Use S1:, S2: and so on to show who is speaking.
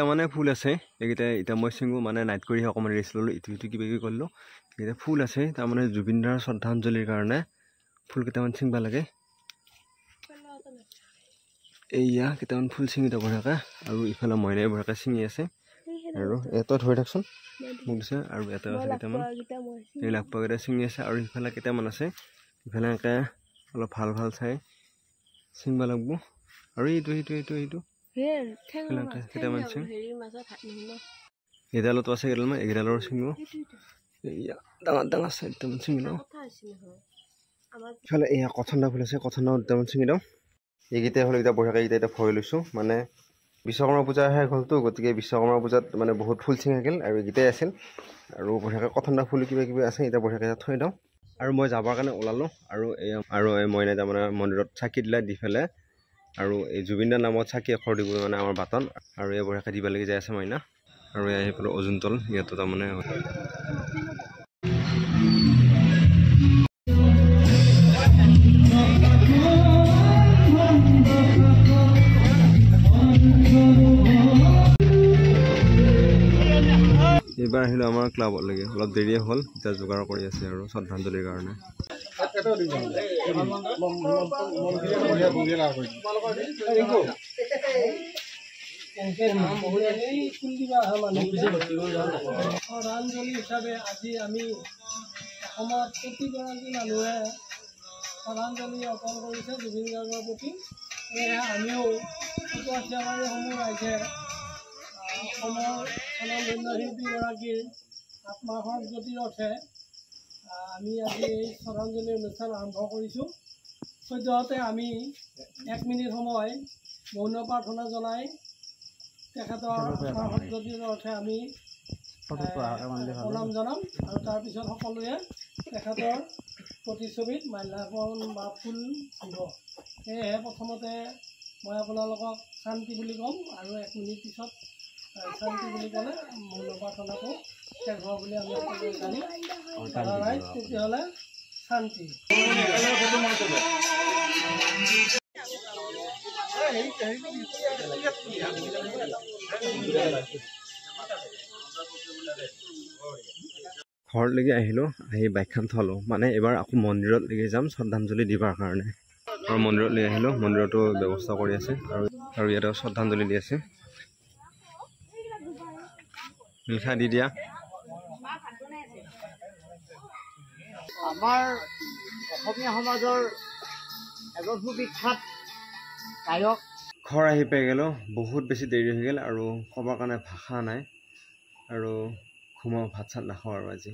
S1: মানে ফুল আছে এইকেইটা এতিয়া মই চিঙো মানে নাইট কৰি অকণমান ৰেষ্ট ল'লোঁ ইটো ইটো কিবা কিবি কৰিলোঁ এইকেইটা ফুল আছে তাৰমানে জুবিন দাৰ শ্ৰদ্ধাঞ্জলিৰ কাৰণে ফুল কেইটামান ছিঙিব লাগে এইয়া কেইটামান ফুল ছিঙি দিব বঢ়িয়াকৈ আৰু ইফালে মইনাই বঢ়িয়াকৈ ছিঙি আছে আৰু এটা ধৰি থাকচোন মোক দিছে আৰু এটা আছে কেইটামান এই লাখ পোৱাকেইটা ছিঙি আছে আৰু ইফালে কেইটামান আছে ইফালে এনেকৈ অলপ ভাল ভাল চাই ছিঙিব লাগিব আৰু এইটো কেইটামান চিং এডালতো আছে কেইডালমান একেডালৰ ছিঙিব এয়া ডাঙৰ ডাঙৰ চাই দুটামান ছিঙি লওঁ ইফালে এয়া কথনা ফুল আছে কথনা দুটামান ছিঙি লওঁ এইকেইটা হ'ল এতিয়া বঢ়িয়াকৈ এইকেইটা এতিয়া ভৰাই লৈছোঁ মানে বিশ্বকৰ্মা পূজা শেষ হ'লতো গতিকে বিশ্বকৰ্মা পূজাত মানে বহুত ফুল ছিঙা গ'ল আৰু এইকেইটাই আছিল আৰু বঢ়িয়াকৈ কথনা ফুল কিবা কিবি আছে এতিয়া বঢ়িয়াকৈ থৈ দিওঁ আৰু মই যাবৰ কাৰণে ওলালোঁ আৰু এই মইনাই তাৰমানে মন্দিৰত চাকি দিলে দি পেলাই আৰু এই জুবিন দাৰ নামত চাকি এশৰ দিব মানে আমাৰ বাটন আৰু এই বঢ়িয়াকৈ দিব লাগি যাই আছে মইনা আৰু আহি পেলাই অজুনতল ইয়াতো তাৰমানে এইবাৰ আহিলোঁ আমাৰ ক্লাবলৈকে অলপ দেৰিয়ে হ'ল এতিয়া যোগাৰ কৰি আছে আৰু শ্ৰদ্ধাঞ্জলিৰ কাৰণে
S2: শ্ৰদ্ধাঞ্জলি হিচাপে আজি আমি অসমত প্ৰতিগৰাকী মানুহে শ্ৰদ্ধাঞ্জলি অৰ্পণ কৰিছে জুবিন গাৰ্গৰ প্ৰতি সেয়েহে আমিও সমূহ ৰাইজে অসমৰ স্বনামধন্য শিল্পীগৰাকীৰ আত্মাৰ সদ্গতিৰ অৰ্থে আমি আজি এই শ্ৰদ্ধাঞ্জলি অনুষ্ঠান আৰম্ভ কৰিছোঁ সদ্যহতে আমি 1 মিনিট সময় মৌন প্ৰাৰ্থনা জনাই তেখেতৰ আত্মাৰ সদ্গতিৰ অৰ্থে আমি প্ৰণাম জনাম আৰু তাৰপিছত সকলোৱে তেখেতৰ প্ৰতিচ্ছবিত মাল্যাৰ্পণ বা ফুল দিব সেয়েহে প্ৰথমতে মই আপোনালোকক শান্তি বুলি ক'ম আৰু 1 মিনিট পিছত শান্তি বুলি ক'লে মৌন প্ৰাৰ্থনাটো শেষ হোৱা বুলি আমি সকলোৱে জানিম ৰাইজ তেতিয়াহ'লে শান্তি
S1: ঘৰলৈকে আহিলোঁ আহি বাইকখন থলোঁ মানে এইবাৰ আকৌ মন্দিৰতলৈকে যাম শ্ৰদ্ধাঞ্জলি দিবৰ কাৰণে আৰু মন্দিৰতলৈ আহিলোঁ মন্দিৰতো ব্যৱস্থা কৰি আছে আৰু ইয়াতে শ্ৰদ্ধাঞ্জলি দি আছে মিঠা দি দিয়া
S2: আমাৰ অসমীয়া সমাজৰ এজন সুবিখ্যাত গায়ক
S1: ঘৰ আহি পাই গ'লোঁ বহুত বেছি দেৰি হৈ গ'ল আৰু ক'বৰ কাৰণে ভাষা নাই আৰু ঘুমাওঁ ভাত চাত নাখাওঁ আৰু আজি